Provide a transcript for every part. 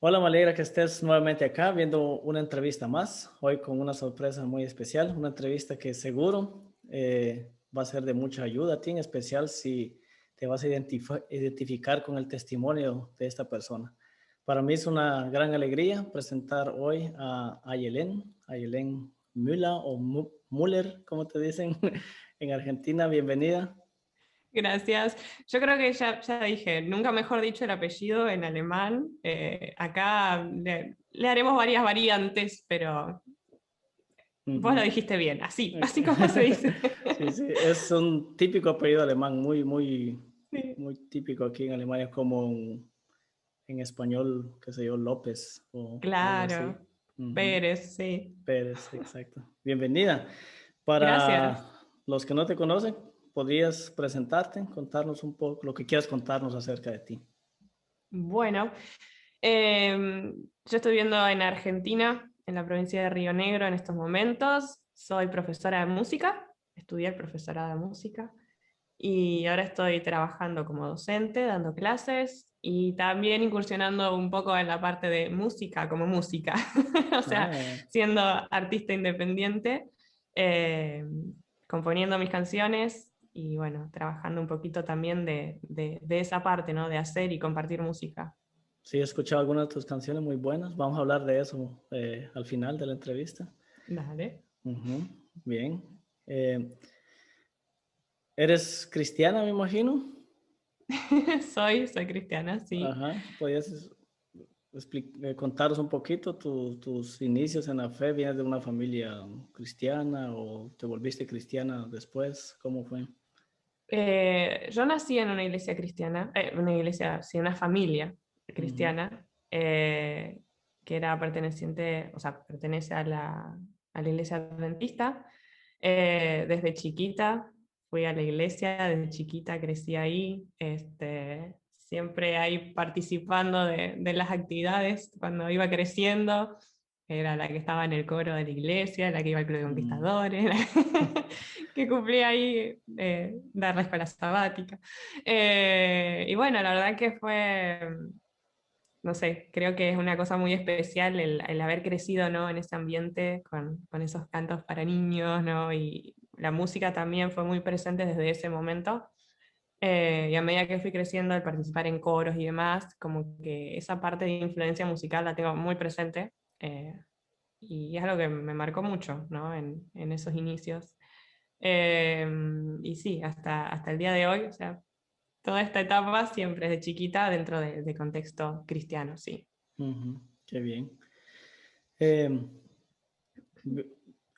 Hola, me alegra que estés nuevamente acá viendo una entrevista más, hoy con una sorpresa muy especial, una entrevista que seguro va a ser de mucha ayuda a ti, en especial si te vas a identificar con el testimonio de esta persona. Para mí es una gran alegría presentar hoy a Ayelen Müller o Müller, como te dicen en Argentina. Bienvenida. Gracias. Yo creo que ya dije, nunca mejor dicho el apellido en alemán. Acá le haremos varias variantes, pero vos lo Ujú. dijiste bien, así, Ok. así como se dice. Sí, sí, es un típico apellido alemán, Sí. muy típico aquí en Alemania, como en español, qué sé yo, López o algo así. Claro, Ujú. Pérez, sí. Pérez, exacto. Bienvenida. Gracias. Para los que no te conocen, ¿podrías presentarte, contarnos un poco lo que quieras contarnos acerca de ti? Bueno, yo estoy viviendo en Argentina, en la provincia de Río Negro en estos momentos. Soy profesora de música, estudié profesorado de música. Y ahora estoy trabajando como docente, dando clases y también incursionando un poco en la parte de música como música, o sea, Ah, siendo artista independiente, eh, componiendo mis canciones y bueno, trabajando un poquito también de esa parte, ¿no? De hacer y compartir música. sí, he escuchado algunas de tus canciones muy buenas. Vamos a hablar de eso al final de la entrevista. Dale. Ujú. Bien. Eh, ¿Eres cristiana, me imagino? Soy cristiana, sí. Ajá. ¿Podrías contaros un poquito tus inicios en la fe? ¿Vienes de una familia cristiana o te volviste cristiana después? ¿Cómo fue? Yo nací en una iglesia cristiana, una iglesia, sí, una familia Ujú. cristiana, que era perteneciente, o sea, pertenece a la iglesia adventista. Desde chiquita fui a la iglesia, desde chiquita crecí ahí, siempre ahí participando de las actividades cuando iba creciendo. Era la que estaba en el coro de la iglesia, la que iba al club de Mm. conquistadores, que cumplía ahí dar la escuela sabática. Y bueno, la verdad que fue, no sé, creo que es una cosa muy especial el haber crecido, ¿no? En ese ambiente con esos cantos para niños, ¿no? Y la música también fue muy presente desde ese momento. Y a medida que fui creciendo, al participar en coros y demás, como que esa parte de influencia musical la tengo muy presente. eh, y es algo que me marcó mucho, ¿no? En esos inicios. Eh, y sí, hasta el día de hoy, o sea, toda esta etapa siempre desde chiquita dentro de contexto cristiano, sí. Ujú. Qué bien. Eh,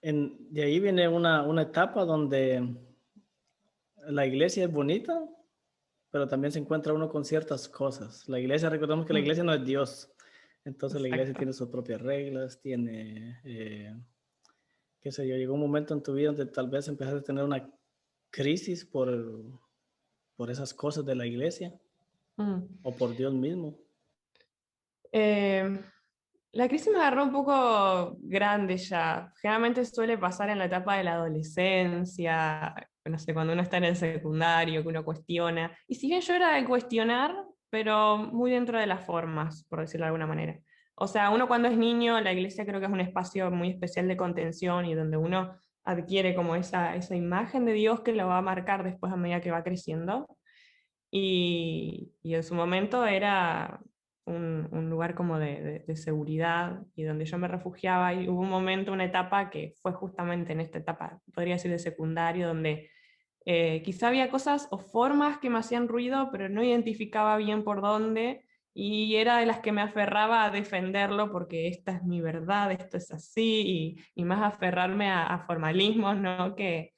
de ahí viene una etapa donde la iglesia es bonita, pero también se encuentra uno con ciertas cosas. La iglesia, recordemos que la Mm, iglesia no es Dios. Entonces la iglesia exacto. tiene sus propias reglas, tiene, qué sé yo, llegó un momento en tu vida donde tal vez empezaste a tener una crisis por esas cosas de la iglesia Mm. o por Dios mismo. Eh, la crisis me agarró un poco grande ya. Generalmente suele pasar en la etapa de la adolescencia, no sé, cuando uno está en el secundario, que uno cuestiona. Y si bien yo era de cuestionar, pero muy dentro de las formas, por decirlo de alguna manera. O sea, uno cuando es niño, la iglesia creo que es un espacio muy especial de contención y donde uno adquiere como esa imagen de Dios que lo va a marcar después a medida que va creciendo. Y en su momento era un lugar como de seguridad y donde yo me refugiaba. Y hubo un momento, una etapa que fue justamente en esta etapa, podría decir de secundario, donde quizá había cosas o formas que me hacían ruido, pero no identificaba bien por dónde. Y era de las que me aferraba a defenderlo porque esta es mi verdad, esto es así, y más aferrarme a formalismos, ¿no? Que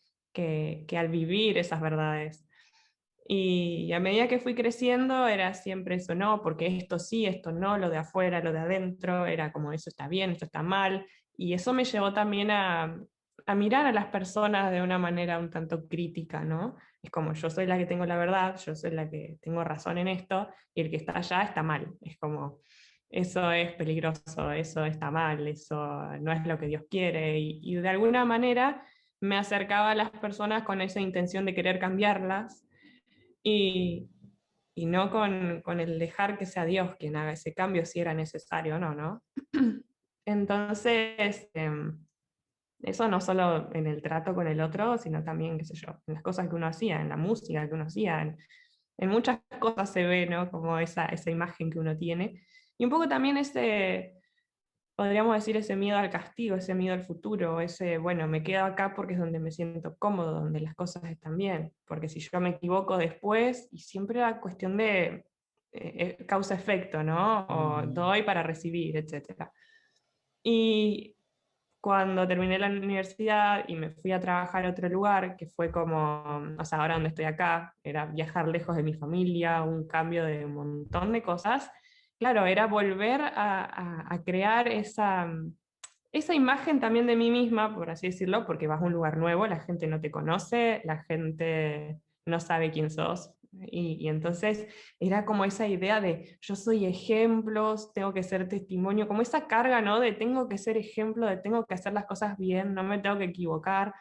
al vivir esas verdades. Y a medida que fui creciendo era siempre eso, no, porque esto sí, esto no, lo de afuera, lo de adentro, era como eso está bien, esto está mal. Y eso me llevó también a mirar a las personas de una manera un tanto crítica, ¿no? Es como yo soy la que tengo la verdad, yo soy la que tengo razón en esto, y el que está allá está mal. Es como, eso es peligroso, eso está mal, eso no es lo que Dios quiere. Y de alguna manera me acercaba a las personas con esa intención de querer cambiarlas y, y no con el dejar que sea Dios quien haga ese cambio si era necesario o no, ¿no? Entonces, eso no solo en el trato con el otro, sino también, qué sé yo, en las cosas que uno hacía, en la música que uno hacía, en muchas cosas se ve, ¿no? Como esa imagen que uno tiene. Y un poco también podríamos decir, ese miedo al castigo, ese miedo al futuro, ese, bueno, me quedo acá porque es donde me siento cómodo, donde las cosas están bien, porque si yo me equivoco después, y siempre era cuestión de causa-efecto, ¿no? O Ujú. doy para recibir, etc. Y cuando terminé la universidad y me fui a trabajar a otro lugar, que fue como, o sea, ahora donde estoy acá, era viajar lejos de mi familia, un cambio de un montón de cosas, claro, era volver a crear esa imagen también de mí misma, por así decirlo, porque vas a un lugar nuevo, la gente no te conoce, la gente no sabe quién sos. Y entonces era como esa idea de yo soy ejemplos, tengo que ser testimonio, como esa carga, ¿no? De tengo que ser ejemplo, de tengo que hacer las cosas bien, no me tengo que equivocar.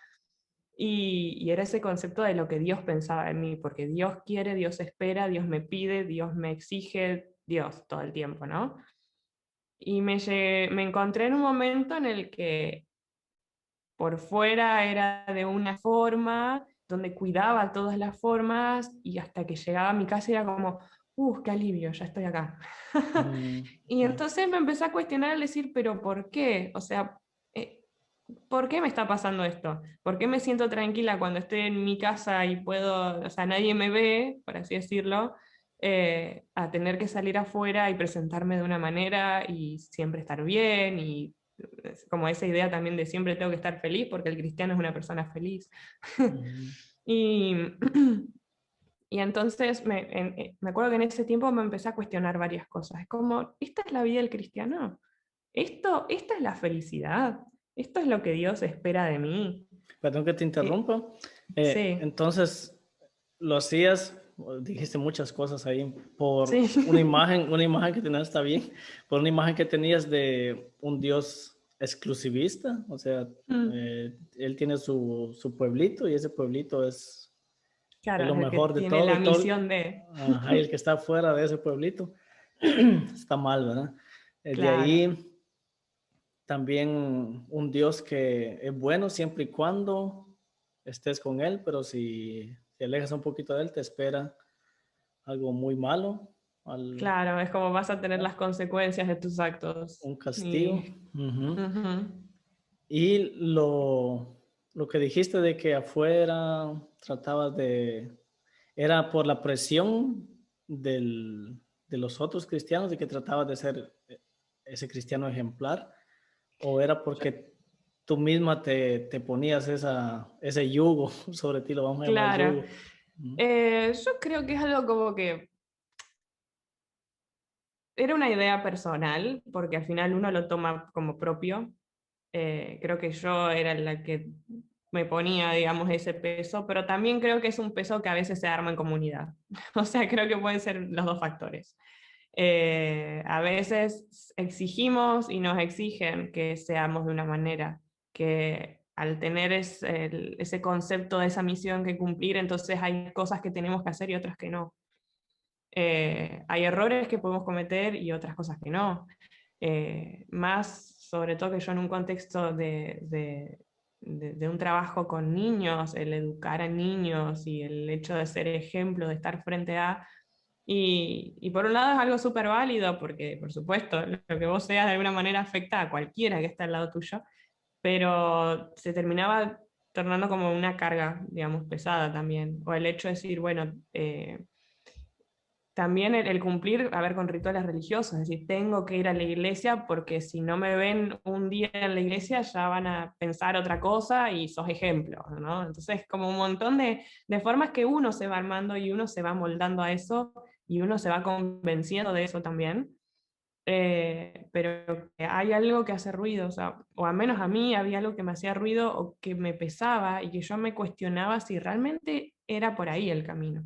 Y era ese concepto de lo que Dios pensaba en mí, porque Dios quiere, Dios espera, Dios me pide, Dios me exige, Dios todo el tiempo, ¿no? Y me encontré en un momento en el que por fuera era de una forma, donde cuidaba todas las formas, y hasta que llegaba a mi casa era como, qué alivio, ya estoy acá. Mm, Y sí. entonces me empecé a cuestionar al decir, pero ¿por qué? O sea, ¿por qué me está pasando esto? ¿Por qué me siento tranquila cuando estoy en mi casa y puedo, o sea, nadie me ve, por así decirlo, a tener que salir afuera y presentarme de una manera y siempre estar bien y es como esa idea también de siempre tengo que estar feliz porque el cristiano es una persona feliz. Ujú. Y, y entonces me acuerdo que en ese tiempo me empecé a cuestionar varias cosas. Es como, ¿esta es la vida del cristiano? ¿Esta es la felicidad? ¿Esto es lo que Dios espera de mí? Perdón que te Eh, interrumpa. sí, Entonces, lo hacías, dijiste muchas cosas ahí, por sí. una imagen que tenías, está bien, por una imagen que tenías de un Dios exclusivista, o sea, Mm, él tiene su pueblito y ese pueblito es claro, lo es el que mejor de tiene todo la y todo, misión de... ajá, y el que está fuera de ese pueblito está mal, ¿verdad? De Claro, ahí también un Dios que es bueno siempre y cuando estés con Él, pero si te alejas un poquito de Él, te espera algo muy malo, al, claro, es como vas a tener las consecuencias de tus actos. un castigo. Y, Ujú. ujú. Y lo que dijiste de que afuera tratabas de, era por la presión de los otros cristianos, de que tratabas de ser ese cristiano ejemplar, o era porque tú misma te ponías ese yugo sobre ti, lo vamos a llamar Claro. yugo. Ujú. Yo creo que es algo como que era una idea personal, porque al final uno lo toma como propio. Creo que yo era la que me ponía, digamos, ese peso, pero también creo que es un peso que a veces se arma en comunidad. O sea, creo que pueden ser los dos factores. A veces exigimos y nos exigen que seamos de una manera, que al tener ese concepto de esa misión que cumplir, entonces hay cosas que tenemos que hacer y otras que no. Hay errores que podemos cometer y otras cosas que no. Más sobre todo que yo en un contexto de un trabajo con niños, el educar a niños y el hecho de ser ejemplo, de estar frente a... Y por un lado es algo súper válido porque, por supuesto, lo que vos seas de alguna manera afecta a cualquiera que está al lado tuyo, pero se terminaba tornando como una carga, digamos, pesada también. O el hecho de decir, bueno, también el cumplir, a ver, con rituales religiosos, es decir, tengo que ir a la iglesia porque si no me ven un día en la iglesia ya van a pensar otra cosa y sos ejemplo, ¿no? Entonces, como un montón de formas que uno se va armando y uno se va moldando a eso y uno se va convenciendo de eso también. Pero hay algo que hace ruido, o al menos a mí había algo que me hacía ruido o que me pesaba y que yo me cuestionaba si realmente era por ahí el camino.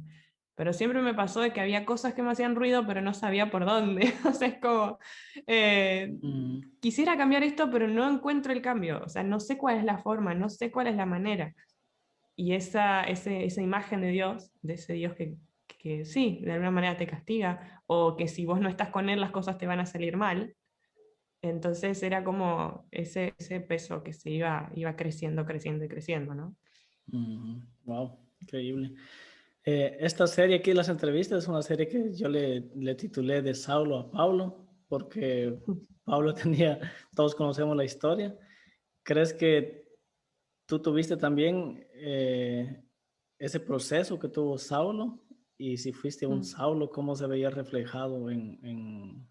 Pero siempre me pasó de que había cosas que me hacían ruido, pero no sabía por dónde. O sea, es como, eh, Mm, quisiera cambiar esto, pero no encuentro el cambio. O sea, no sé cuál es la forma, no sé cuál es la manera. Y esa imagen de Dios, de ese Dios que que sí, de alguna manera te castiga, o que si vos no estás con él las cosas te van a salir mal. Entonces era como ese peso que se iba creciendo, creciendo y creciendo, ¿no? Wow, increíble. Esta serie aquí, las entrevistas, es una serie que yo le titulé De Saulo a Pablo, porque Pablo tenía, todos conocemos la historia. ¿Crees que tú tuviste también ese proceso que tuvo Saulo? Y si fuiste un Mm. Saulo, ¿cómo se veía reflejado en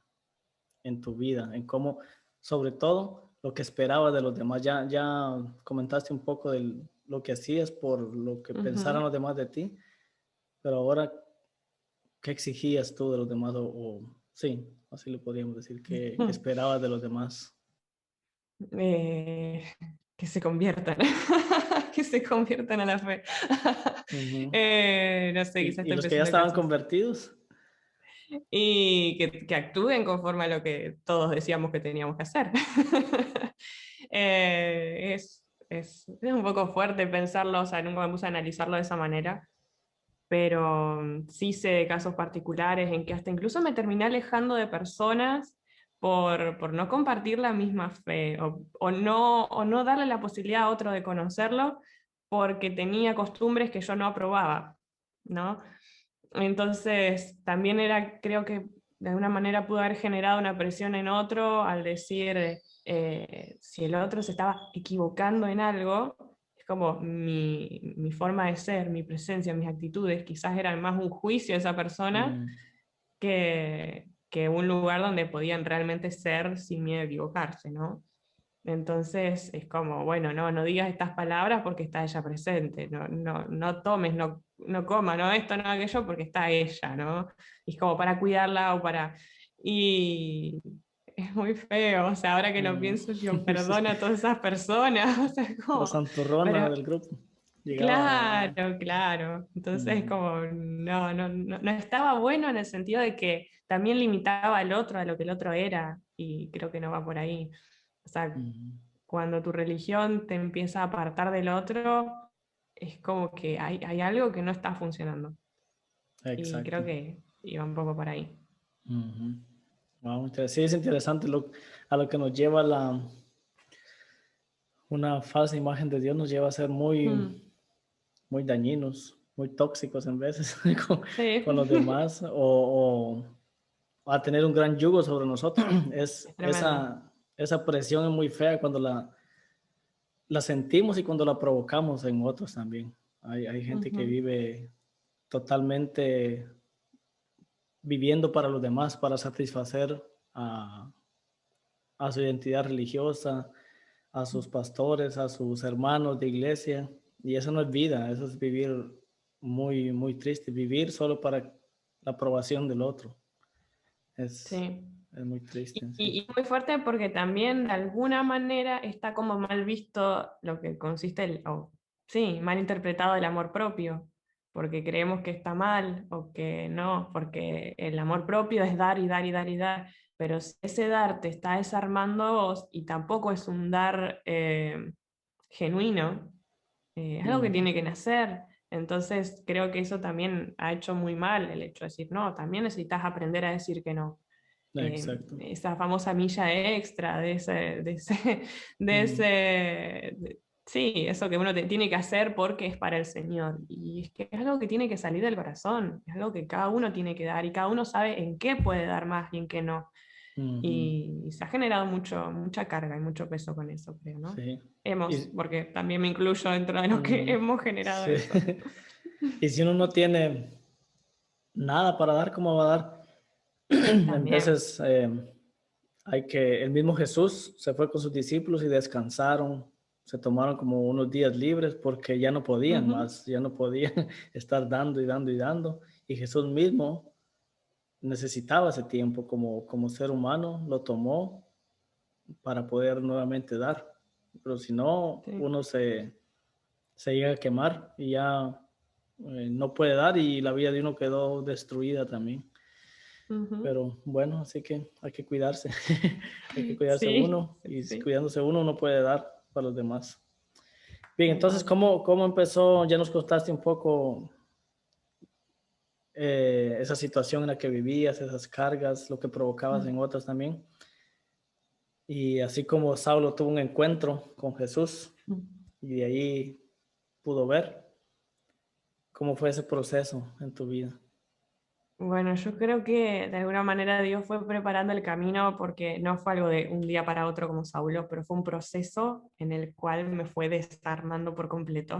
tu vida? En cómo, sobre todo, lo que esperabas de los demás. Ya comentaste un poco de lo que hacías por lo que pensaran Ujú. los demás de ti, pero ahora, ¿qué exigías tú de los demás? Sí, así le podríamos decir, ¿qué esperabas de los demás? Eh, que se conviertan, que se conviertan a la fe. Ujú. No sé, quizás ¿Y estoy los que ya pensando en estaban casos. convertidos? Y que actúen conforme a lo que todos decíamos que teníamos que hacer. Es un poco fuerte pensarlo, o sea, nunca me puse a analizarlo de esa manera, pero sí sé de casos particulares en que hasta incluso me terminé alejando de personas por no compartir la misma fe o no darle la posibilidad a otro de conocerlo porque tenía costumbres que yo no aprobaba, ¿no? Entonces, también era, creo que de alguna manera pudo haber generado una presión en otro al decir, si el otro se estaba equivocando en algo, es como mi forma de ser, mi presencia, mis actitudes, quizás eran más un juicio de esa persona Mm, que un lugar donde podían realmente ser sin miedo a equivocarse, ¿no? Entonces es como, bueno, no digas estas palabras porque está ella presente, no tomes, no comas, no esto, no aquello porque está ella, ¿no? Y es como para cuidarla o para... Y es muy feo, o sea, ahora que lo mm. pienso, digo, perdona a todas esas personas, o sea, es La como, santurrona pero del grupo llegaba a... claro, claro, entonces es Ujú, como, no estaba bueno en el sentido de que también limitaba al otro, a lo que el otro era, y creo que no va por ahí. O sea, ujú. cuando tu religión te empieza a apartar del otro, es como que hay algo que no está funcionando. Y Exacto. creo que iba un poco por ahí. Ujú. Wow, sí, es interesante a lo que nos lleva una falsa imagen de Dios, nos lleva a ser Mm, muy dañinos, muy tóxicos en veces sí, con los demás o a tener un gran yugo sobre nosotros. es tremendo. Esa presión es muy fea cuando la sentimos y cuando la provocamos en otros también. Hay gente que Ujú. vive totalmente viviendo para los demás, para satisfacer a, a su identidad religiosa, a sus pastores, a sus hermanos de iglesia. Y eso no es vida, eso es vivir muy triste, vivir solo para la aprobación del otro. Es, Sí. es muy triste, sí. Y muy fuerte porque también de alguna manera está como mal visto lo que consiste sí, mal interpretado el amor propio, porque creemos que está mal o que no, porque el amor propio es dar y dar y dar y dar, pero si ese dar te está desarmando a vos y tampoco es un dar genuino, es algo que Mm, tiene que nacer. Entonces creo que eso también ha hecho muy mal el hecho de decir, no, también necesitas aprender a decir que no, exacto. esa famosa milla extra de ese, Mm, sí, eso que uno tiene que hacer porque es para el Señor. Y es que es algo que tiene que salir del corazón, es algo que cada uno tiene que dar y cada uno sabe en qué puede dar más y en qué no. ujú, Y se ha generado mucha carga y mucho peso con eso, creo, ¿no? sí. Hemos, Y, porque también me incluyo dentro de los que mm, hemos generado sí. eso. Y si uno no tiene nada para dar, ¿cómo va a dar? En También. veces el mismo Jesús se fue con sus discípulos y descansaron, se tomaron como unos días libres porque ya no podían Ujú. más, ya no podían estar dando y dando y dando. Y Jesús mismo necesitaba ese tiempo como ser humano, lo tomó para poder nuevamente dar. Pero si no, Sí. uno se llega a quemar y ya no puede dar y la vida de uno quedó destruida también. Ujú. Pero bueno, así que hay que cuidarse, hay que cuidarse Sí, uno sí, y sí, cuidándose uno puede dar para los demás. Bien, tal entonces, cual. ¿cómo empezó? Ya nos contaste un poco esa situación en la que vivías, esas cargas, lo que provocabas en otras también. Y así como Saulo tuvo un encuentro con Jesús y de ahí pudo ver, ¿cómo fue ese proceso en tu vida? Bueno, yo creo que de alguna manera Dios fue preparando el camino porque no fue algo de un día para otro como Saulo, pero fue un proceso en el cual me fue desarmando por completo.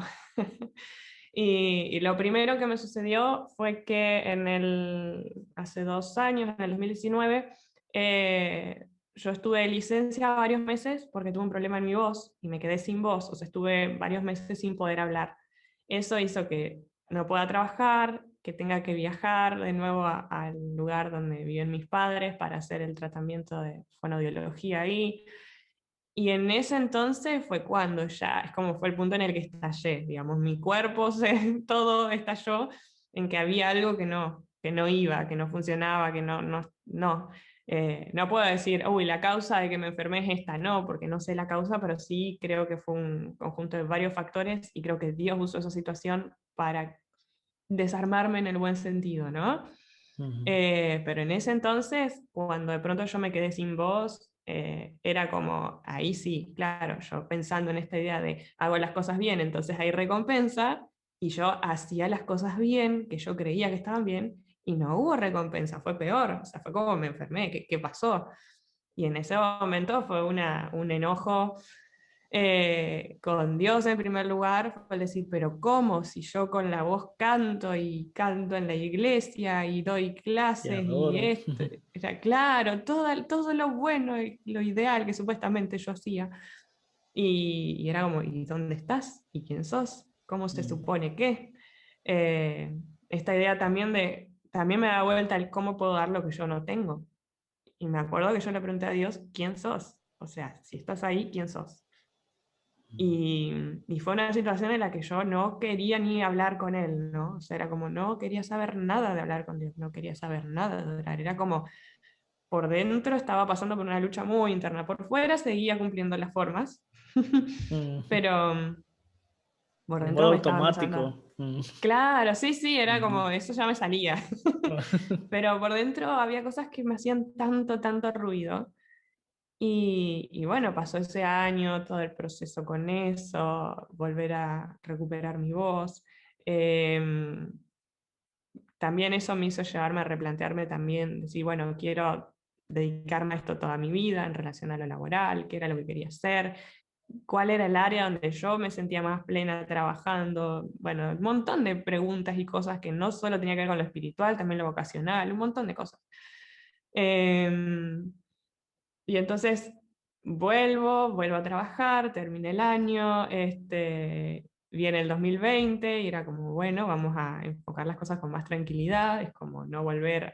Y lo primero que me sucedió fue que hace 2 años, en el 2019, yo estuve de licencia varios meses porque tuve un problema en mi voz y me quedé sin voz, o sea, estuve varios meses sin poder hablar. Eso hizo que no pueda trabajar, que tenga que viajar de nuevo al lugar donde viven mis padres para hacer el tratamiento de fonoaudiología ahí. Y en ese entonces fue cuando ya, es como fue el punto en el que estallé, digamos, mi cuerpo, todo estalló en que había algo que no iba, que no funcionaba, que no puedo decir, uy, la causa de que me enfermé es esta, no, porque no sé la causa, pero sí creo que fue un conjunto de varios factores y creo que Dios usó esa situación para desarmarme en el buen sentido, ¿no? Ujú. Pero en ese entonces, cuando de pronto yo me quedé sin voz, era como, ahí sí, claro, yo pensando en esta idea de hago las cosas bien, entonces hay recompensa, y yo hacía las cosas bien, que yo creía que estaban bien, y no hubo recompensa, fue peor, o sea, fue como me enfermé, ¿qué pasó? Y en ese momento fue un enojo con Dios en primer lugar, fue decir, pero ¿cómo? Si yo con la voz canto y canto en la iglesia y doy Y clases y adoro. esto, era claro, todo lo bueno y lo ideal que supuestamente yo hacía. Y era como, ¿y dónde estás? ¿Y quién sos? ¿Cómo se Mm. supone que? Eh, Esta idea también me da vuelta el cómo puedo dar lo que yo no tengo. Y me acuerdo que yo le pregunté a Dios, ¿quién sos? O sea, si estás ahí, ¿quién sos? Y, y fue una situación en la que yo no quería ni hablar con él, ¿no? O sea, era como no quería saber nada de hablar con Dios, no quería saber nada de orar. Era como por dentro estaba pasando por una lucha muy interna, por fuera seguía cumpliendo las formas, Mm. pero por En modo dentro me estaba empezando. automático. Mm. Claro, sí, sí, era Ujú. como eso ya me salía. Pero por dentro había cosas que me hacían tanto ruido. Y bueno, pasó ese año, todo el proceso con eso, volver a recuperar mi voz. Em, También eso me hizo llevarme a replantearme también, decir, bueno, quiero dedicarme a esto toda mi vida en relación a lo laboral, qué era lo que quería hacer, cuál era el área donde yo me sentía más plena trabajando. Bueno, un montón de preguntas y cosas que no solo tenía que ver con lo espiritual, también lo vocacional, un montón de cosas. Em, y entonces vuelvo a trabajar, terminé el año, viene el 2020 y era como, bueno, vamos a enfocar las cosas con más tranquilidad, es como no volver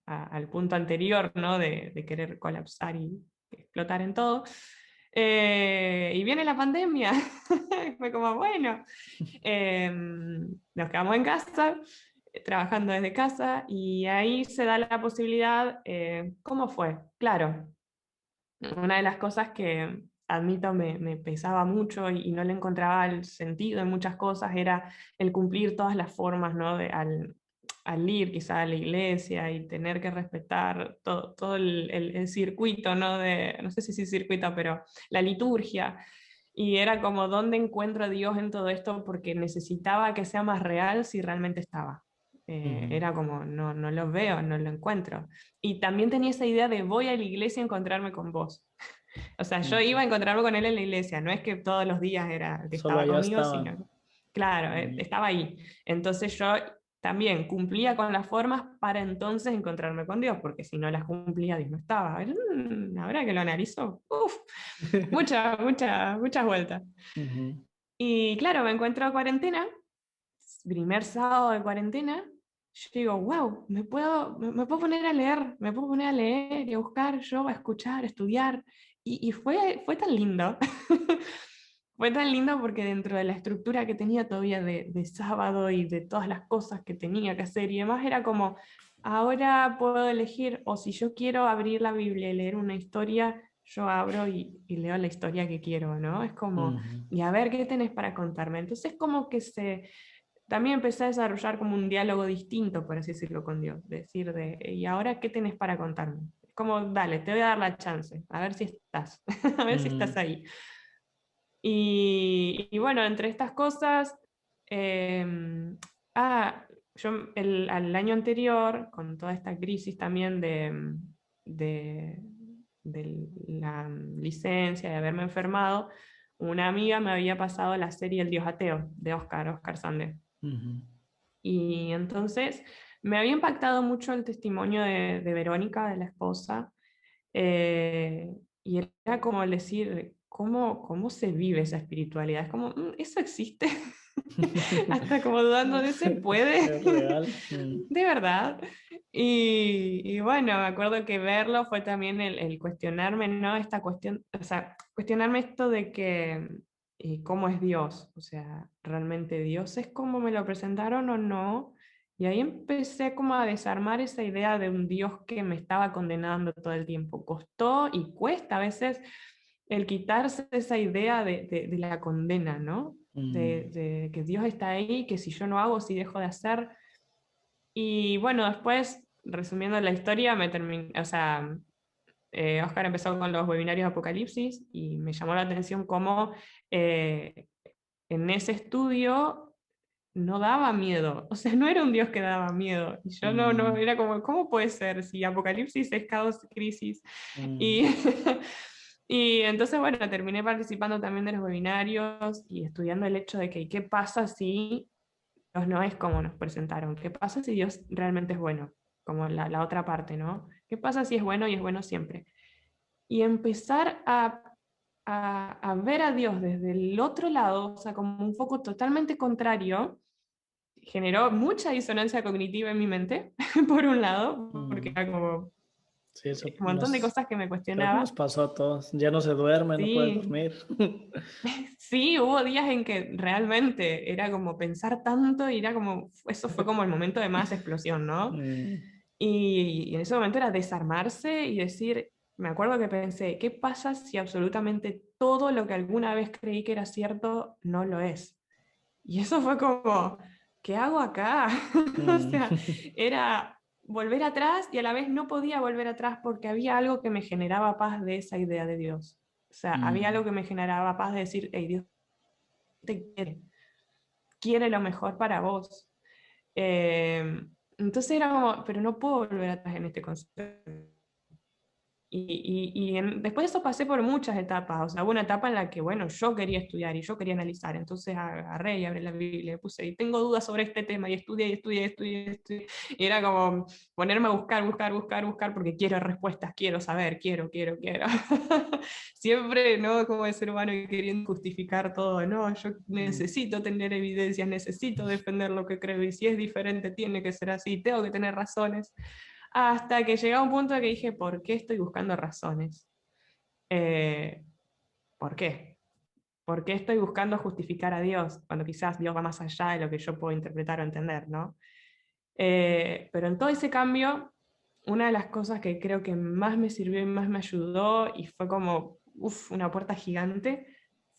al punto anterior, ¿no? De querer colapsar y explotar en todo. Y viene la pandemia, fue como, bueno, nos quedamos en casa, trabajando desde casa, y ahí se da la posibilidad, ¿cómo fue? Claro, una de las cosas que admito me pesaba mucho y no le encontraba el sentido en muchas cosas era el cumplir todas las formas, ¿no? Al ir quizá a la iglesia y tener que respetar todo el circuito, ¿no? No sé si es circuito, pero la liturgia. Y era como, ¿dónde encuentro a Dios en todo esto? Porque necesitaba que sea más real si realmente estaba. Ujú. Era como, no lo veo, no lo encuentro. Y también tenía esa idea de voy a la iglesia a encontrarme con vos. O sea, yo iba a Ujú. encontrarme con él en la iglesia, no es que todos los días era que Solo estaba allá conmigo, estaba. sino, claro, Ujú. estaba ahí. Entonces yo también cumplía con las formas para entonces encontrarme con Dios, porque si no las cumplía, Dios no estaba. Ahora que lo analizo, uff, muchas vueltas. Ujú. Y claro, me encuentro a cuarentena, primer sábado de cuarentena, yo digo, wow, me puedo poner a leer, me puedo poner a leer y a buscar yo, a escuchar, a estudiar. Y fue tan lindo. Fue tan lindo porque dentro de la estructura que tenía todavía de sábado y de todas las cosas que tenía que hacer y demás, era como, ahora puedo elegir, o si yo quiero abrir la Biblia y leer una historia, yo abro y leo la historia que quiero, ¿no? Es como, Ujú. y a ver qué tenés para contarme. Entonces como que también empecé a desarrollar como un diálogo distinto, por así decirlo, con Dios. Decir, ¿y ahora qué tenés para contarme? Es como, dale, te voy a dar la chance, a ver si estás, a ver si estás Mm, ahí. Y bueno, entre estas cosas, eh, ah, yo al año anterior, con toda esta crisis también de, de la licencia, de haberme enfermado, una amiga me había pasado la serie El Dios Ateo de Oscar Sande. ujú, Y entonces me había impactado mucho el testimonio de Verónica, de la esposa, y era como el decir, ¿cómo se vive esa espiritualidad? Es como, ¿eso existe? Hasta como dudando de, ¿se puede? Es real. De verdad. Y bueno, me acuerdo que verlo fue también el cuestionarme, ¿no? Esta cuestión, o sea, cuestionarme esto de que, ¿cómo es Dios? O sea, ¿realmente Dios es como me lo presentaron o no? Y ahí empecé como a desarmar esa idea de un Dios que me estaba condenando todo el tiempo. Costó y cuesta a veces el quitarse esa idea de la condena, ¿no? Mm, De que Dios está ahí, que si yo no hago, si dejo de hacer. Y bueno, después, resumiendo la historia, o sea, Oscar empezó con los webinarios de Apocalipsis y me llamó la atención cómo eh, en ese estudio no daba miedo, o sea, no era un Dios que daba miedo. Y yo no, mm, era como, ¿cómo puede ser si Apocalipsis es caos, crisis? mm, Y, y entonces, bueno, terminé participando también de los webinarios y estudiando el hecho de que, ¿qué pasa si Dios no es como nos presentaron? ¿Qué pasa si Dios realmente es bueno? Como la otra parte, ¿no? ¿Qué pasa si es bueno y es bueno siempre? Y empezar a ver a Dios desde el otro lado, o sea, como un foco totalmente contrario, generó mucha disonancia cognitiva en mi mente, por un lado, porque mm. era como Sí, eso un montón de cosas que me creo que nos cuestionaba. pasó a todos. Ya no se duerme, no puedes Sí, dormir. sí, hubo días en que realmente era como pensar tanto y era como, eso fue como el momento de más explosión, ¿no? Mm, Y en ese momento era desarmarse y decir, me acuerdo que pensé, ¿qué pasa si absolutamente todo lo que alguna vez creí que era cierto no lo es? Y eso fue como, ¿qué hago acá? O mm, sea, era volver atrás y a la vez no podía volver atrás porque había algo que me generaba paz de esa idea de Dios. O sea, había algo mm, que me generaba paz de decir, hey, Dios te quiere lo mejor para vos. Eh, entonces era como, pero no puedo volver atrás en este concepto. Después de eso pasé por muchas etapas, o sea, hubo una etapa en la que, bueno, yo quería estudiar y yo quería analizar, entonces agarré y abrí la Biblia, y puse, y tengo dudas sobre este tema, y estudié, y estudié, estudié, estudié, y era como ponerme a buscar, buscar, buscar, buscar, porque quiero respuestas, quiero saber, quiero. Siempre, ¿no? Como el ser humano queriendo justificar todo, no, yo mm, necesito tener evidencias, necesito defender lo que creo, y si es diferente tiene que ser así, tengo que tener razones. Hasta que llegaba un punto que dije, ¿por qué estoy buscando razones? Eh, ¿Por qué? ¿Por qué estoy buscando justificar a Dios cuando quizás Dios va más allá de lo que yo puedo interpretar o entender, ¿no? Pero en todo ese cambio, una de las cosas que creo que más me sirvió y más me ayudó y fue como, una puerta gigante,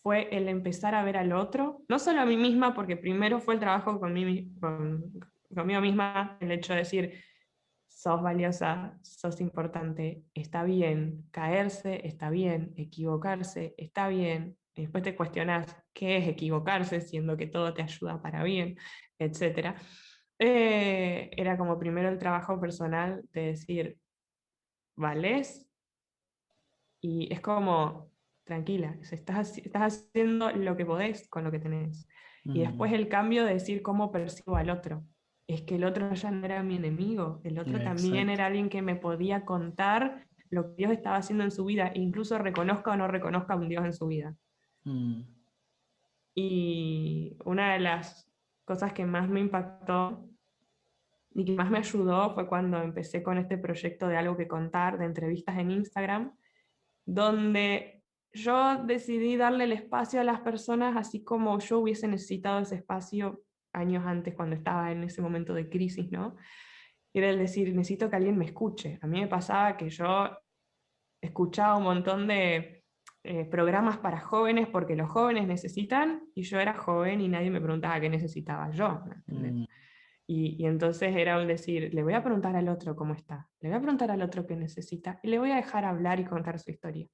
fue el empezar a ver al otro, no solo a mí misma, porque primero fue el trabajo conmigo misma, el hecho de decir, sos valiosa, sos importante, está bien caerse, está bien equivocarse, está bien. Y después te cuestionas qué es equivocarse, siendo que todo te ayuda para bien, etcétera. Era como primero el trabajo personal de decir, ¿vales? Y es como, tranquila, estás haciendo lo que podés con lo que tenés. Y después mm. el cambio de decir cómo percibo al otro. Es que el otro ya no era mi enemigo, el otro también Exacto. era alguien que me podía contar lo que Dios estaba haciendo en su vida, incluso reconozca o no reconozca a un Dios en su vida. Mm, Y una de las cosas que más me impactó y que más me ayudó fue cuando empecé con este proyecto de algo que contar, de entrevistas en Instagram, donde yo decidí darle el espacio a las personas así como yo hubiese necesitado ese espacio años antes cuando estaba en ese momento de crisis, ¿no? Era el decir, necesito que alguien me escuche. A mí me pasaba que yo escuchaba un montón programas para jóvenes porque los jóvenes necesitan, y yo era joven y nadie me preguntaba qué necesitaba yo, ¿me entendés? Mm, Y entonces era un decir, le voy a preguntar al otro cómo está, le voy a preguntar al otro qué necesita, y le voy a dejar hablar y contar su historia.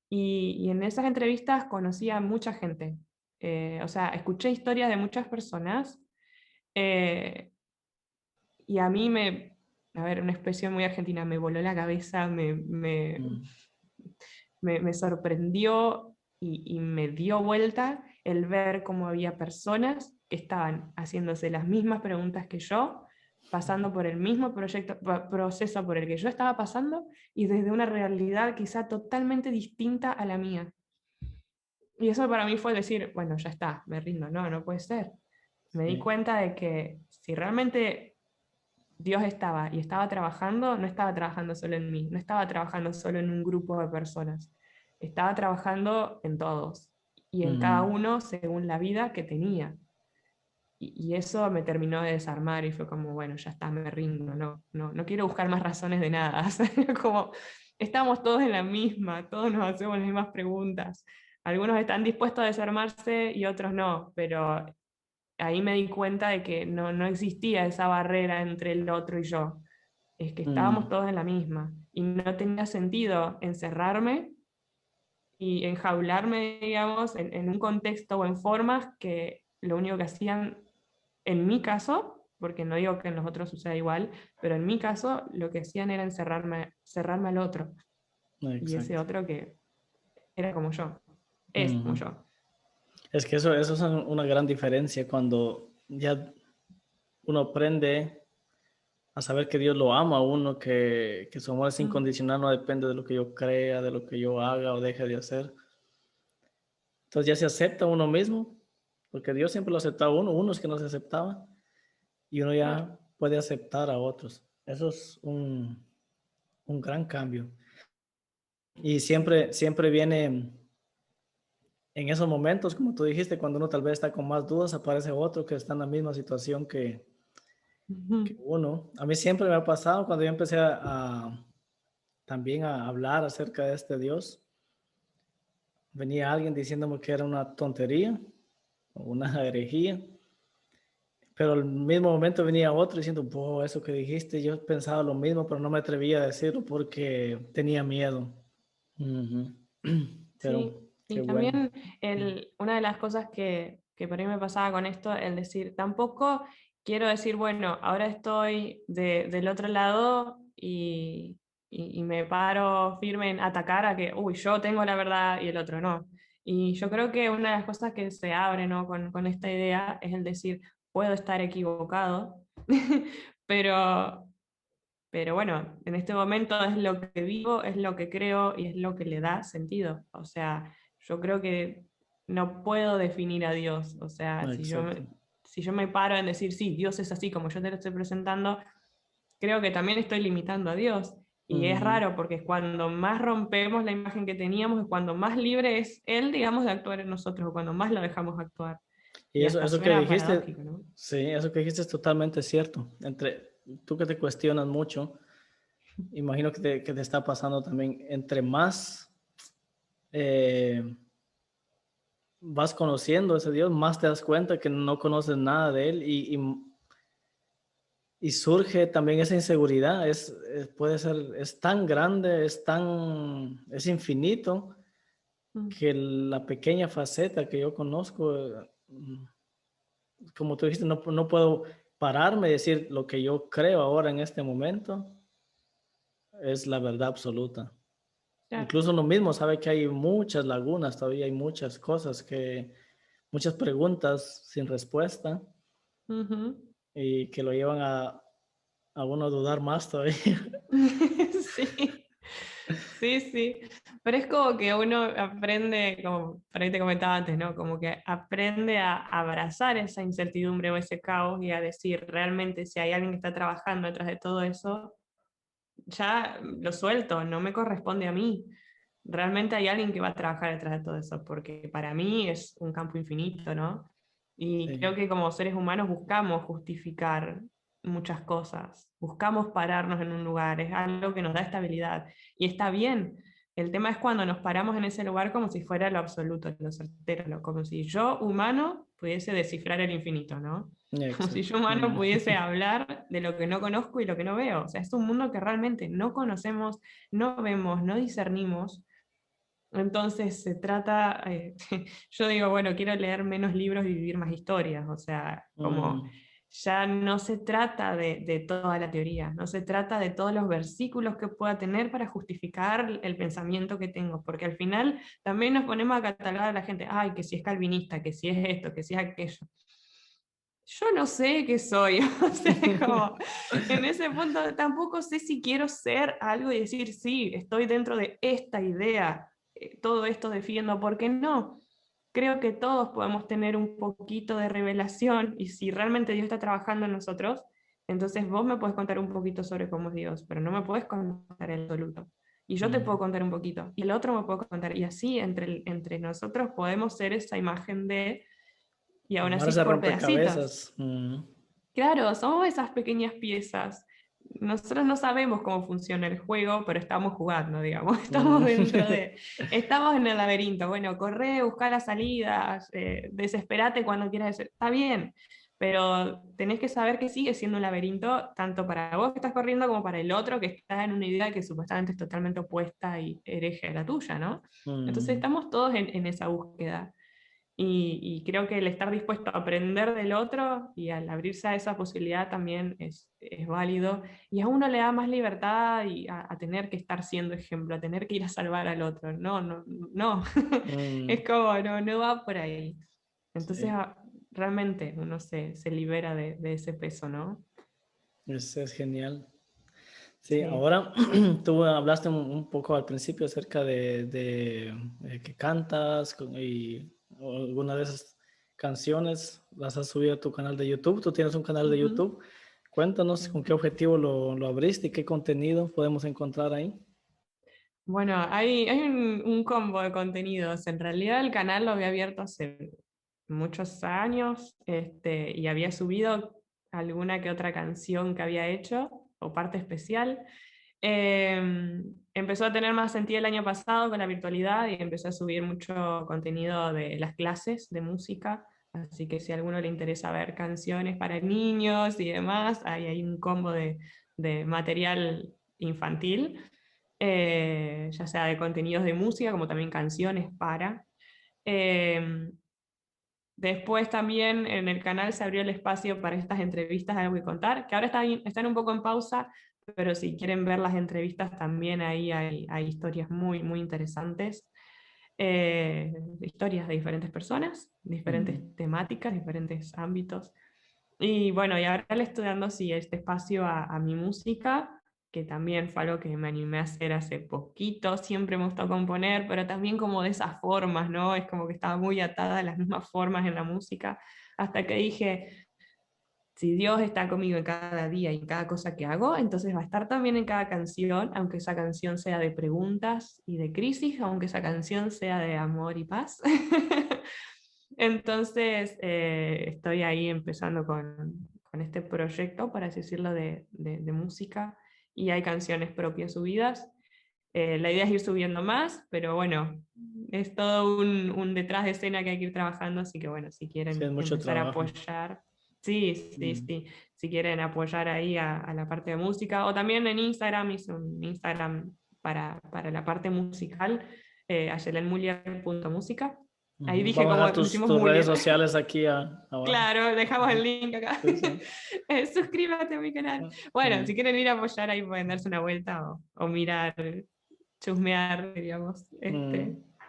Y en esas entrevistas conocí a mucha gente, o sea, escuché historias de muchas personas, eh, y a mí a ver, una expresión muy argentina, me voló la cabeza, mm, me sorprendió y me dio vuelta el ver cómo había personas que estaban haciéndose las mismas preguntas que yo, pasando por el mismo proceso por el que yo estaba pasando y desde una realidad quizá totalmente distinta a la mía. Y eso para mí fue decir, bueno, ya está, me rindo, no, no puede ser. Me di sí. cuenta de que si realmente Dios estaba y estaba trabajando, no estaba trabajando solo en mí, no estaba trabajando solo en un grupo de personas, estaba trabajando en todos y en cada Mm, uno según la vida que tenía. Y eso me terminó de desarmar y fue como, bueno, ya está, me rindo, no quiero buscar más razones de nada. O sea, como estamos todos en la misma, todos nos hacemos las mismas preguntas. Algunos están dispuestos a desarmarse y otros no, pero ahí me di cuenta de que no existía esa barrera entre el otro y yo. Es que estábamos mm, todos en la misma. Y no tenía sentido encerrarme y enjaularme, digamos, en un contexto o en formas que lo único que hacían, en mi caso, porque no digo que en los otros suceda igual, pero en mi caso lo que hacían era cerrarme al otro. Y ese exacto. otro que era como yo, es como Ujú. yo. Es que eso es una gran diferencia cuando ya uno aprende a saber que Dios lo ama a uno, que su amor es Mm, incondicional, no depende de lo que yo crea, de lo que yo haga o deje de hacer. Entonces ya se acepta a uno mismo, porque Dios siempre lo aceptaba a uno, unos que no se aceptaban, y uno claro. ya puede aceptar a otros. Eso es un gran cambio. Y siempre viene en esos momentos, como tú dijiste, cuando uno tal vez está con más dudas, aparece otro que está en la misma situación que Ujú. uno. A mí siempre me ha pasado cuando yo empecé también a hablar acerca de este Dios, venía alguien diciéndome que era una tontería o una herejía, pero al mismo momento venía otro diciendo, wow, eso que dijiste, yo pensaba lo mismo, pero no me atrevía a decirlo porque tenía miedo. Ujú. Sí, Pero qué y bueno. también una de las cosas que por ahí me pasaba con esto, el decir, tampoco quiero decir, bueno, ahora estoy del otro lado y me paro firme en atacar a que, uy, yo tengo la verdad y el otro no. Y yo creo que una de las cosas que se abre, ¿no? con esta idea es el decir, puedo estar equivocado, pero pero bueno, en este momento es lo que vivo, es lo que creo y es lo que le da sentido. O sea, yo creo que no puedo definir a Dios. O sea, Exacto. si yo me paro en decir, sí, Dios es así como yo te lo estoy presentando, creo que también estoy limitando a Dios. Y es Ujú. raro porque cuando más rompemos la imagen que teníamos, es cuando más libre es Él, digamos, de actuar en nosotros, o cuando más lo dejamos actuar. Y Y eso, hasta eso que suena dijiste, paradójico, ¿no? sí, eso que dijiste es totalmente cierto. Entre tú que te cuestionas mucho, imagino que te está pasando también. Entre más eh, vas conociendo a ese Dios, más te das cuenta que no conoces nada de Él y surge también esa inseguridad. Puede ser, es tan grande, es infinito Mm, que la pequeña faceta que yo conozco, como tú dijiste, no puedo pararme y decir lo que yo creo ahora en este momento es la verdad absoluta. claro. Incluso uno mismo sabe que hay muchas lagunas, todavía hay muchas cosas muchas preguntas sin respuesta Ujú. y que lo llevan a uno a dudar más todavía. Sí. Sí, sí, pero es como que uno aprende, como por ahí te comentaba antes, ¿no? Como que aprende a abrazar esa incertidumbre o ese caos y a decir realmente si hay alguien que está trabajando detrás de todo eso, ya lo suelto, no me corresponde a mí. Realmente hay alguien que va a trabajar detrás de todo eso, porque para mí es un campo infinito, ¿no? Y creo Sí. que como seres humanos buscamos justificar muchas cosas, buscamos pararnos en un lugar, es algo que nos da estabilidad y está bien. El tema es cuando nos paramos en ese lugar como si fuera lo absoluto, lo certero, como si yo, humano, pudiese descifrar el infinito, ¿no? Como si Exacto. yo, humano, pudiese hablar de lo que no conozco y lo que no veo. O sea, es un mundo que realmente no conocemos, no vemos, no discernimos. Entonces se trata, yo digo, bueno, quiero leer menos libros y vivir más historias, o sea, como Mm, ya no se trata de toda la teoría, no se trata de todos los versículos que pueda tener para justificar el pensamiento que tengo, porque al final también nos ponemos a catalogar a la gente, ay, que si es calvinista, que si es esto, que si es aquello. Yo no sé qué soy, o sea, como en ese punto tampoco sé si quiero ser algo y decir, sí, estoy dentro de esta idea, todo esto defiendo, porque no. Creo que todos podemos tener un poquito de revelación y si realmente Dios está trabajando en nosotros, entonces vos me puedes contar un poquito sobre cómo es Dios, pero no me puedes contar el absoluto. Y yo te puedo mm. contar un poquito, y el otro me puede contar, y así entre nosotros podemos ser esa imagen de, y aún Armar así ese por pedacitos. rompecabezas. Mm, Claro, somos esas pequeñas piezas. Nosotros no sabemos cómo funciona el juego, pero estamos jugando, digamos. Estamos dentro mm. de, estamos en el laberinto. Bueno, corre, busca las salidas, desesperate cuando quieras. Está bien, pero tenés que saber que sigue siendo un laberinto, tanto para vos que estás corriendo como para el otro que está en una idea que supuestamente es totalmente opuesta y hereje a la tuya, ¿no? Entonces Mm, estamos todos en esa búsqueda. Y creo que el estar dispuesto a aprender del otro y al abrirse a esa posibilidad también es válido. Y a uno le da más libertad y a tener que estar siendo ejemplo, a tener que ir a salvar al otro. No, no, no. Es mm, como, no, no va por ahí. Entonces, sí, realmente uno se libera de ese peso, ¿no? es genial. Sí, Sí. ahora tú hablaste un poco al principio acerca de que cantas y alguna de esas canciones las has subido a tu canal de YouTube. Tú tienes un canal de Ujú. YouTube. Cuéntanos con qué objetivo lo abriste y qué contenido podemos encontrar ahí. Bueno, hay un combo de contenidos. En realidad el canal lo había abierto hace muchos años, y había subido alguna que otra canción que había hecho o parte especial. Empezó a tener más sentido el año pasado con la virtualidad y empecé a subir mucho contenido de las clases de música. Así que si a alguno le interesa ver canciones para niños y demás, ahí hay un combo de material infantil, ya sea de contenidos de música como también canciones para. Eh, Después también en el canal se abrió el espacio para estas entrevistas de Algo que Contar, que ahora están un poco en pausa, pero si quieren ver las entrevistas también ahí hay historias muy, muy interesantes. Historias de diferentes personas, diferentes Mm, temáticas, diferentes ámbitos. Y bueno, y ahora le estoy dando sí, este espacio a mi música, que también fue algo que me animé a hacer hace poquito. Siempre me gustó componer, pero también como de esas formas, ¿no? Es como que estaba muy atada a las mismas formas en la música, hasta que dije, si Dios está conmigo en cada día y en cada cosa que hago, entonces va a estar también en cada canción, aunque esa canción sea de preguntas y de crisis, aunque esa canción sea de amor y paz. Entonces, estoy ahí empezando con este proyecto, para así decirlo, de música, y hay canciones propias subidas. La idea es ir subiendo más, pero bueno, es todo un detrás de escena que hay que ir trabajando, así que bueno, si sí, es quieren mucho empezar a trabajo. apoyar, sí, sí, Mm, sí, si quieren apoyar ahí a la parte de música, o también en Instagram, hice un Instagram para la parte musical, ayelenmuller.música. Ahí ujú. dije Vamos a como dejar decimos tus redes Muller. sociales aquí abajo. Claro, dejamos el Ujú. link acá. Sí, sí. Suscríbete a mi canal. Bueno, si Mm, quieren ir a apoyar ahí pueden darse una vuelta o mirar, chusmear, digamos, mm.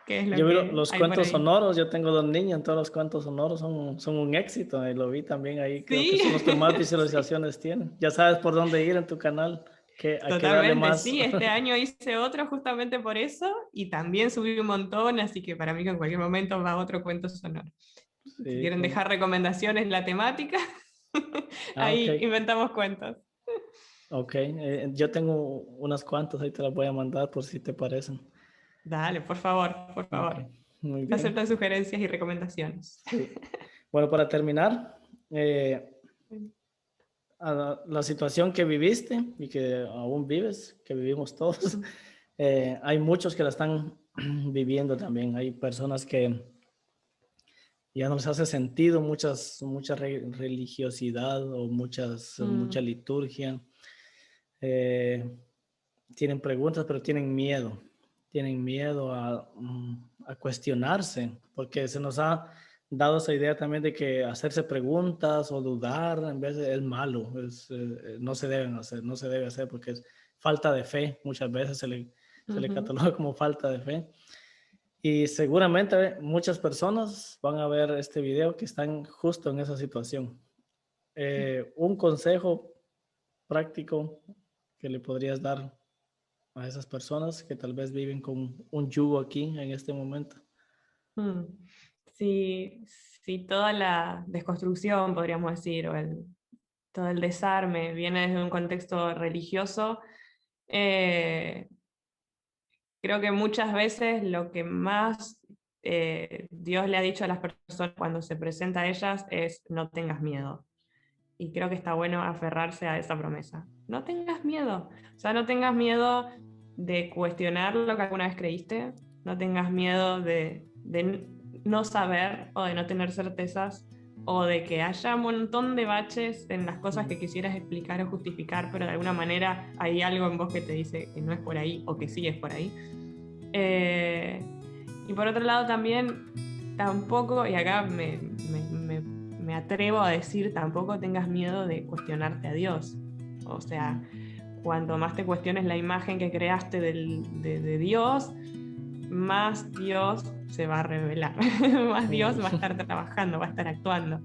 qué es lo Yo vi que los hay por cuentos ahí. sonoros, yo tengo dos niños, todos los cuentos sonoros son un éxito y lo vi también ahí, creo que Sí, son los que más sí, visualizaciones tienen. Ya sabes por dónde ir en tu canal, que hay que darle totalmente, más. sí. Este año hice otro justamente por eso y también subí un montón, así que para mí que en cualquier momento va otro cuento sonoro. Si Sí, quieren dejar recomendaciones en la temática, ok, ahí inventamos cuentos. ok. Yo tengo unas cuantas, ahí te las voy a mandar por si te parecen. Dale, por favor, por Ok, favor. muy Se aceptan bien. sugerencias y recomendaciones. Sí. Bueno, para terminar, a la situación que viviste y que aún vives, que vivimos todos, Hay muchos que la están viviendo también. Hay personas que ya no les hace sentido mucha religiosidad o mucha liturgia. Tienen preguntas, pero tienen miedo. Tienen miedo a cuestionarse, porque se nos ha dado esa idea también de que hacerse preguntas o dudar en vez de es malo, no se deben hacer, no se debe hacer porque es falta de fe. Muchas veces se le cataloga como falta de fe. Y seguramente muchas personas van a ver este video que están justo en esa situación. Un consejo práctico que le podrías dar a esas personas que tal vez viven con un yugo aquí en este momento. Si toda la desconstrucción, podríamos decir, o todo el desarme viene desde un contexto religioso, creo que muchas veces lo que más Dios le ha dicho a las personas cuando se presenta a ellas es no tengas miedo. Y creo que está bueno aferrarse a esa promesa. No tengas miedo. O sea, no tengas miedo de cuestionar lo que alguna vez creíste. No tengas miedo de no saber o de no tener certezas o de que haya un montón de baches en las cosas que quisieras explicar o justificar, pero de alguna manera hay algo en vos que te dice que no es por ahí o que sí es por ahí. Y por otro lado también, tampoco, y acá me atrevo a decir, tampoco tengas miedo de cuestionarte a Dios. O sea, cuanto más te cuestiones la imagen que creaste de Dios, más Dios se va a revelar, más Dios va a estar trabajando, va a estar actuando.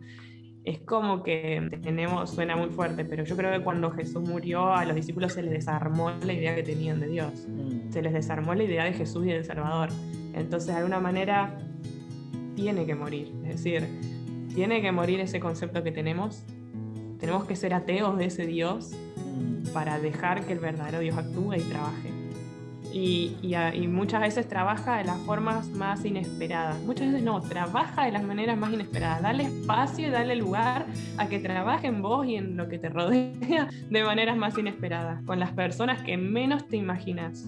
Es como que suena muy fuerte, pero yo creo que cuando Jesús murió a los discípulos se les desarmó la idea que tenían de Dios, se les desarmó la idea de Jesús y del Salvador. Entonces, de alguna manera, tiene que morir, es decir, tiene que morir ese concepto que tenemos que ser ateos de ese Dios para dejar que el verdadero Dios actúe y trabaje. Y muchas veces trabaja de las formas más inesperadas. Muchas veces no, trabaja de las maneras más inesperadas. Dale espacio y dale lugar a que trabaje en vos y en lo que te rodea de maneras más inesperadas, con las personas que menos te imaginas,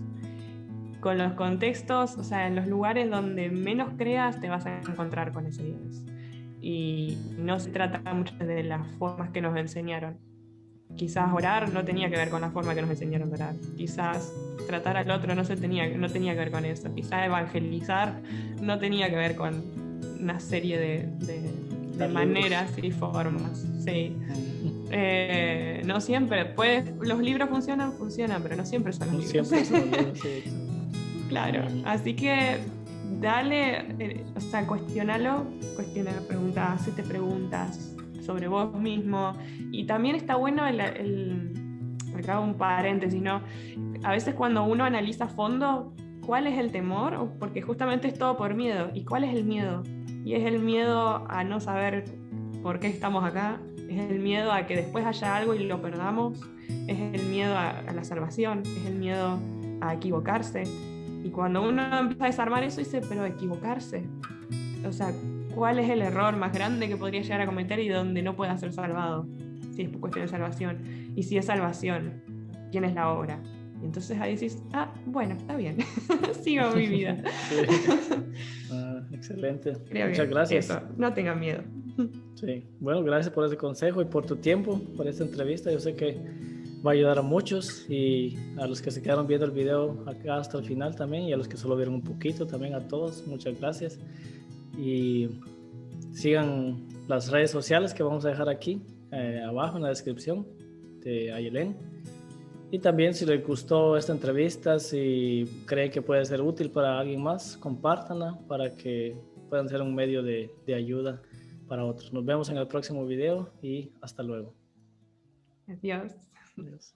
con los contextos, o sea, en los lugares donde menos creas te vas a encontrar con ese Dios. Y no se trata mucho de las formas que nos enseñaron. Quizás orar no tenía que ver con la forma que nos enseñaron a orar. Quizás tratar al otro no tenía que ver con eso. Quizás evangelizar no tenía que ver con una serie de maneras y formas. Sí. No siempre. Los libros funcionan, pero no siempre son los libros. Siempre son los libros, sí. Claro. Así que dale, o sea, cuestiona, hacete preguntas sobre vos mismo. Y también está bueno acá hago un paréntesis, ¿no? A veces cuando uno analiza a fondo cuál es el temor, porque justamente es todo por miedo. ¿Y cuál es el miedo? Y es el miedo a no saber por qué estamos acá, es el miedo a que después haya algo y lo perdamos, es el miedo a la salvación, es el miedo a equivocarse. Y cuando uno empieza a desarmar eso, dice, pero equivocarse. O sea, ¿cuál es el error más grande que podría llegar a cometer y donde no pueda ser salvado? Si es cuestión de salvación. Y si es salvación, ¿quién es la obra? Y entonces ahí decís, bueno, está bien, sigo mi vida. Excelente. Creo Muchas gracias. Eso, no tengan miedo. Sí, bueno, gracias por ese consejo y por tu tiempo, por esta entrevista. Yo sé que va a ayudar a muchos y a los que se quedaron viendo el video acá hasta el final también, y a los que solo vieron un poquito también, a todos, muchas gracias. Y sigan las redes sociales que vamos a dejar aquí abajo en la descripción de Ayelen. Y también si les gustó esta entrevista, si creen que puede ser útil para alguien más, compártanla para que puedan ser un medio de ayuda para otros. Nos vemos en el próximo video y hasta luego. Adiós. Adiós.